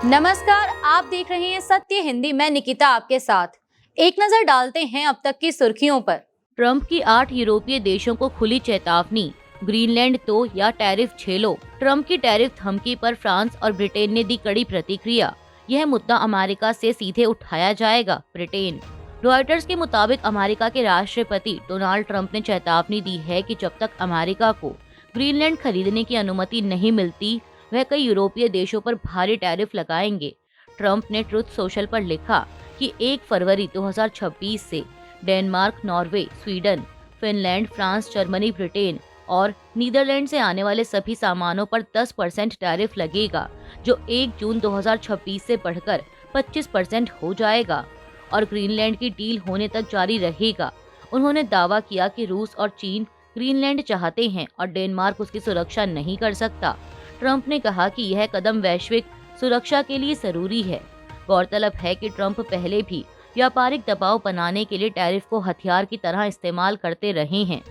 नमस्कार, आप देख रहे हैं सत्य हिंदी। मैं निकिता आपके साथ। एक नजर डालते हैं अब तक की सुर्खियों पर। ट्रंप की 8 यूरोपीय देशों को खुली चेतावनी, ग्रीनलैंड तो या टैरिफ झेलो। ट्रंप की टैरिफ धमकी पर फ्रांस और ब्रिटेन ने दी कड़ी प्रतिक्रिया। यह मुद्दा अमेरिका से सीधे उठाया जाएगा, ब्रिटेन। रॉयटर्स के मुताबिक अमेरिका के राष्ट्रपति डोनाल्ड ट्रंप ने चेतावनी दी है कि जब तक अमेरिका को ग्रीनलैंड खरीदने की अनुमति नहीं मिलती, वह कई यूरोपीय देशों पर भारी टैरिफ लगाएंगे। ट्रंप ने ट्रुथ सोशल पर लिखा कि 1 फरवरी 2026 से Denmark, Norway, Sweden, Finland, France, Germany, Britain और नीदरलैंड से आने वाले सभी सामानों पर 10% टैरिफ लगेगा, जो 1 जून 2026 से बढ़कर 25% हो जाएगा और ग्रीनलैंड की डील होने तक जारी रहेगा। उन्होंने दावा किया कि रूस और चीन ग्रीनलैंड चाहते हैं और डेनमार्क उसकी सुरक्षा नहीं कर सकता। ट्रंप ने कहा कि यह कदम वैश्विक सुरक्षा के लिए जरूरी है। गौरतलब है कि ट्रंप पहले भी व्यापारिक दबाव बनाने के लिए टैरिफ को हथियार की तरह इस्तेमाल करते रहे हैं।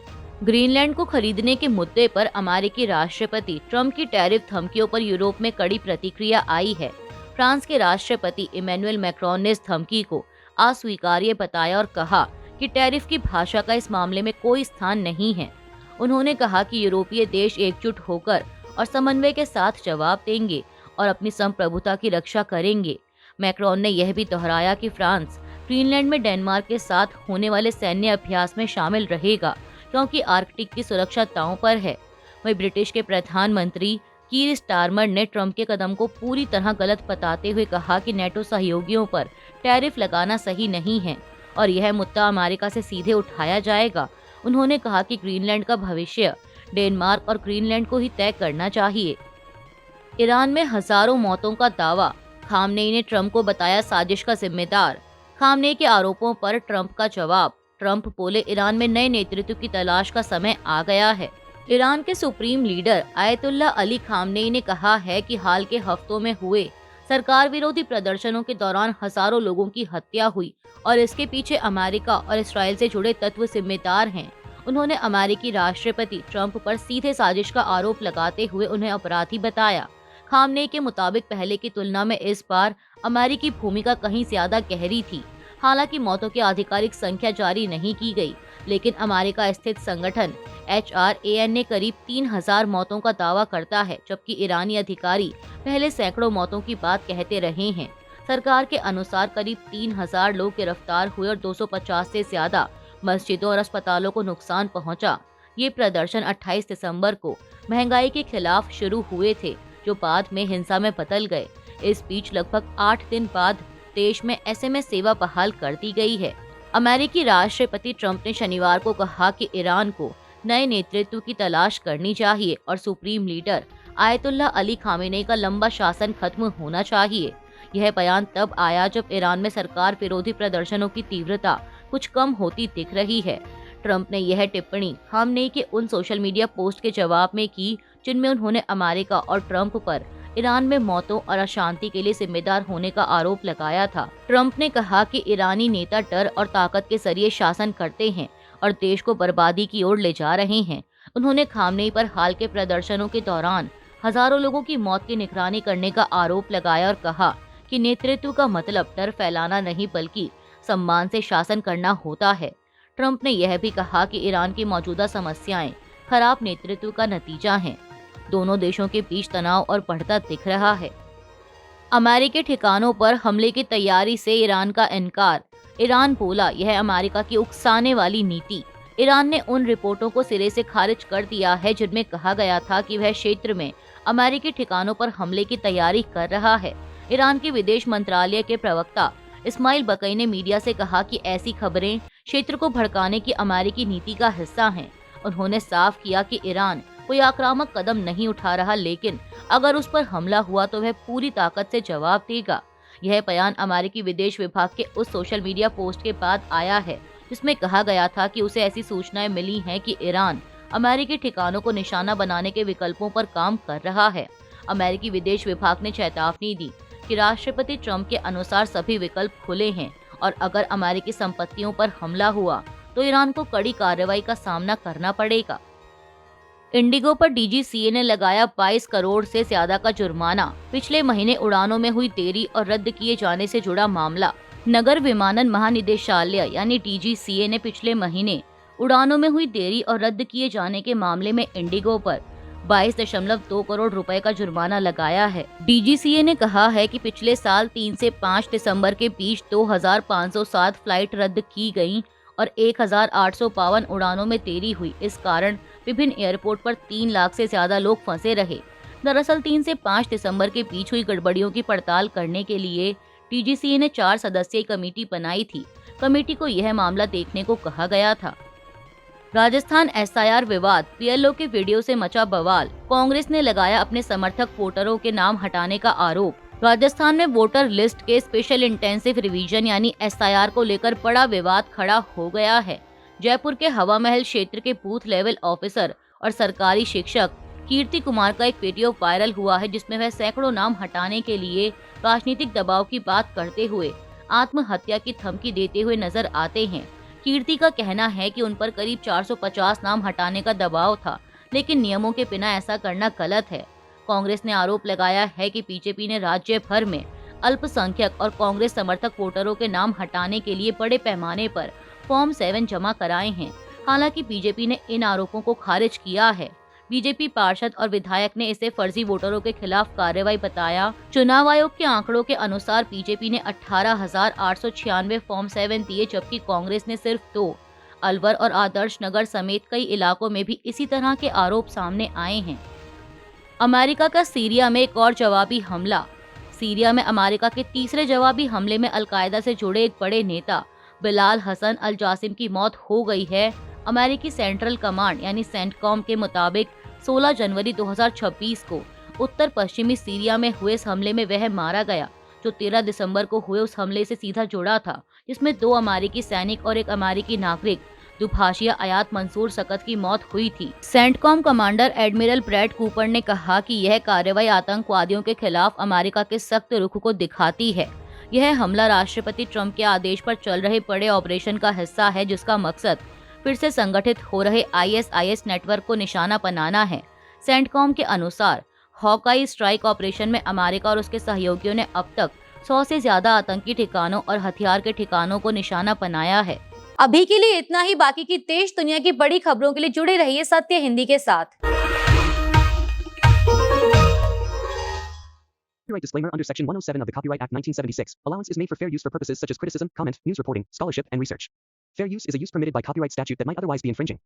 ग्रीनलैंड को खरीदने के मुद्दे पर अमेरिकी राष्ट्रपति ट्रंप की टैरिफ धमकियों पर यूरोप में कड़ी प्रतिक्रिया आई है। फ्रांस के राष्ट्रपति इमैनुअल मैक्रोन ने इस धमकी को अस्वीकार्य बताया और कहा कि टैरिफ की भाषा का इस मामले में कोई स्थान नहीं है। उन्होंने कहा कि यूरोपीय देश एकजुट होकर और समन्वय के साथ जवाब देंगे और अपनी संप्रभुता की रक्षा करेंगे। मैक्रोन ने यह भी दोहराया कि फ्रांस ग्रीनलैंड में डेनमार्क के साथ होने वाले सैन्य अभ्यास में शामिल रहेगा, क्योंकि आर्कटिक की सुरक्षा दांव पर है। वहीं ब्रिटिश के प्रधानमंत्री कीर स्टारमर ने ट्रंप के कदम को पूरी तरह गलत बताते हुए कहा कि नेटो सहयोगियों पर टैरिफ लगाना सही नहीं है और यह मुद्दा अमेरिका से सीधे उठाया जाएगा। उन्होंने कहा कि ग्रीनलैंड का भविष्य डेनमार्क और ग्रीनलैंड को ही तय करना चाहिए। ईरान में हजारों मौतों का दावा, खामनेई ने ट्रंप को बताया साजिश का जिम्मेदार। खामनेई के आरोपों पर ट्रंप का जवाब। ट्रंप बोले, ईरान में नए नेतृत्व की तलाश का समय आ गया है। ईरान के supreme leader ayatollah Ali Khamenei ने कहा है कि हाल के हफ्तों में हुए सरकार विरोधी प्रदर्शनों के दौरान हजारों लोगों की हत्या हुई और इसके पीछे अमेरिका और इसराइल से जुड़े तत्व जिम्मेदार हैं। उन्होंने अमेरिकी राष्ट्रपति ट्रंप पर सीधे साजिश का आरोप लगाते हुए उन्हें अपराधी बताया। खामनेई के मुताबिक पहले की तुलना में इस बार अमेरिकी भूमिका कहीं ज्यादा गहरी थी। हालांकि मौतों की आधिकारिक संख्या जारी नहीं की गई, लेकिन अमेरिका स्थित संगठन HRAN ने करीब 3000 मौतों का दावा करता है, जबकि ईरानी अधिकारी पहले सैकड़ों मौतों की बात कहते रहे हैं। सरकार के अनुसार करीब 3000 लोग गिरफ्तार हुए और 250 से ज्यादा मस्जिदों और अस्पतालों को नुकसान पहुंचा। ये प्रदर्शन 28 दिसंबर को महंगाई के खिलाफ शुरू हुए थे, जो बाद में हिंसा में बदल गए। इस बीच लगभग 8 दिन बाद देश में SMS सेवा बहाल कर दी गई है। अमेरिकी राष्ट्रपति ट्रंप ने शनिवार को कहा कि ईरान को नए नेतृत्व की तलाश करनी चाहिए और supreme leader ayatollah Ali Khamenei का लंबा शासन खत्म होना चाहिए। यह बयान तब आया जब ईरान में सरकार विरोधी प्रदर्शनों की तीव्रता कुछ कम होती दिख रही है। ट्रंप ने यह टिप्पणी खामनेई के उन सोशल मीडिया पोस्ट के जवाब में की जिनमें उन्होंने अमेरिका और ट्रंप पर ईरान में मौतों और अशांति के लिए जिम्मेदार होने का आरोप लगाया था। ट्रंप ने कहा कि ईरानी नेता डर और ताकत के जरिए शासन करते हैं और देश को बर्बादी की ओर ले जा रहे हैं। उन्होंने खामनेई पर हाल के प्रदर्शनों के दौरान हजारों लोगों की मौत की निगरानी करने का आरोप लगाया और कहा कि नेतृत्व का मतलब डर फैलाना नहीं बल्कि सम्मान से शासन करना होता है। ट्रंप ने यह भी कहा कि ईरान की मौजूदा समस्याएं खराब नेतृत्व का नतीजा हैं। दोनों देशों के बीच तनाव और बढ़ता दिख रहा है। अमेरिकी ठिकानों पर हमले की तैयारी से ईरान का इनकार। ईरान बोला, यह अमेरिका की उकसाने वाली नीति। ईरान ने उन रिपोर्टों को सिरे से खारिज कर दिया है जिनमें कहा गया था कि वह क्षेत्र में अमेरिकी ठिकानों पर हमले की तैयारी कर रहा है। ईरान के विदेश मंत्रालय के प्रवक्ता इस्माइल बकई ने मीडिया से कहा कि ऐसी खबरें क्षेत्र को भड़काने की अमेरिकी नीति का हिस्सा हैं। उन्होंने साफ किया कि ईरान कोई आक्रामक कदम नहीं उठा रहा, लेकिन अगर उस पर हमला हुआ तो वह पूरी ताकत से जवाब देगा। यह बयान अमेरिकी विदेश विभाग के उस सोशल मीडिया पोस्ट के बाद आया है जिसमें कहा गया था कि उसे ऐसी सूचनाएं मिली हैं कि ईरान अमेरिकी ठिकानों को निशाना बनाने के विकल्पों पर काम कर रहा है। अमेरिकी विदेश विभाग ने चेतावनी दी कि राष्ट्रपति ट्रंप के अनुसार सभी विकल्प खुले हैं और अगर अमेरिकी संपत्तियों पर हमला हुआ तो ईरान को कड़ी कार्रवाई का सामना करना पड़ेगा। इंडिगो पर डीजीसीए ने लगाया 22 करोड़ से ज्यादा का जुर्माना। पिछले महीने उड़ानों में हुई देरी और रद्द किए जाने से जुड़ा मामला। नगर विमानन महानिदेशालय यानी डीजीसीए ने पिछले महीने उड़ानों में हुई देरी और रद्द किए जाने के मामले में इंडिगो पर 22.2 करोड़ रुपए का जुर्माना लगाया है। डीजीसीए ने कहा है कि पिछले साल 3 से 5 दिसंबर के बीच 2507 फ्लाइट रद्द की गईं और 1852 उड़ानों में देरी हुई। इस कारण विभिन्न एयरपोर्ट पर 3 लाख से ज्यादा लोग फंसे रहे। दरअसल 3 से 5 दिसंबर के बीच हुई गड़बड़ियों की पड़ताल करने के लिए डीजीसीए ने 4 सदस्यीय कमेटी बनाई थी। कमेटी को यह मामला देखने को कहा गया था। राजस्थान एसआईआर विवाद, पीएलओ के वीडियो से मचा बवाल। कांग्रेस ने लगाया अपने समर्थक वोटरों के नाम हटाने का आरोप। राजस्थान में वोटर लिस्ट के स्पेशल इंटेंसिव रिवीजन यानी एसआईआर को लेकर बड़ा विवाद खड़ा हो गया है। जयपुर के हवा महल क्षेत्र के बूथ लेवल ऑफिसर और सरकारी शिक्षक कीर्ति कुमार का एक वीडियो वायरल हुआ है, जिसमें वह सैकड़ों नाम हटाने के लिए राजनीतिक दबाव की बात करते हुए आत्महत्या की धमकी देते हुए नजर आते हैं। कीर्ति का कहना है कि उन पर करीब 450 नाम हटाने का दबाव था, लेकिन नियमों के बिना ऐसा करना गलत है। कांग्रेस ने आरोप लगाया है कि बीजेपी ने राज्य भर में अल्पसंख्यक और कांग्रेस समर्थक वोटरों के नाम हटाने के लिए बड़े पैमाने पर फॉर्म 7 जमा कराए हैं। हालांकि बीजेपी ने इन आरोपों को खारिज किया है। बीजेपी पार्षद और विधायक ने इसे फर्जी वोटरों के खिलाफ कार्रवाई बताया। चुनाव आयोग के आंकड़ों के अनुसार बीजेपी ने 18,896 फॉर्म 7 दिए, जबकि कांग्रेस ने सिर्फ 2। अलवर और आदर्श नगर समेत कई इलाकों में भी इसी तरह के आरोप सामने आए हैं। अमेरिका का सीरिया में एक और जवाबी हमला। सीरिया में अमेरिका के तीसरे जवाबी हमले में अलकायदा से जुड़े एक बड़े नेता बिलाल हसन अल जासिम की मौत हो गई है। अमेरिकी सेंट्रल कमांड यानी सेंटकॉम के मुताबिक 16 जनवरी 2026 को उत्तर पश्चिमी सीरिया में हुए इस हमले में वह मारा गया, जो 13 दिसंबर को हुए उस हमले से सीधा जुड़ा था, जिसमें 2 अमेरिकी सैनिक और एक अमेरिकी नागरिक दुभाषिया आयात मंसूर सकत की मौत हुई थी। CENTCOM commander admiral Brad Cooper ने कहा कि यह कार्रवाई आतंकवादियों के खिलाफ अमेरिका के सख्त रुख को दिखाती है। यह हमला राष्ट्रपति ट्रंप के आदेश पर चल रहे बड़े ऑपरेशन का हिस्सा है, जिसका मकसद फिर से संगठित हो रहे आईएसआईएस नेटवर्क को निशाना बनाना है। सेंटकॉम के अनुसार हॉकाई स्ट्राइक ऑपरेशन में अमेरिका और उसके सहयोगियों ने अब तक 100 से ज्यादा आतंकी ठिकानों और हथियार के ठिकानों को निशाना बनाया है। अभी के लिए इतना ही। बाकी की देश दुनिया की बड़ी खबरों के लिए जुड़े रहिए सत्य हिंदी के साथ। Copyright disclaimer under Section 107 of the Copyright Act 1976. Allowance is made for fair use for purposes such as criticism, comment, news reporting, scholarship, and research. Fair use is a use permitted by copyright statute that might otherwise be infringing.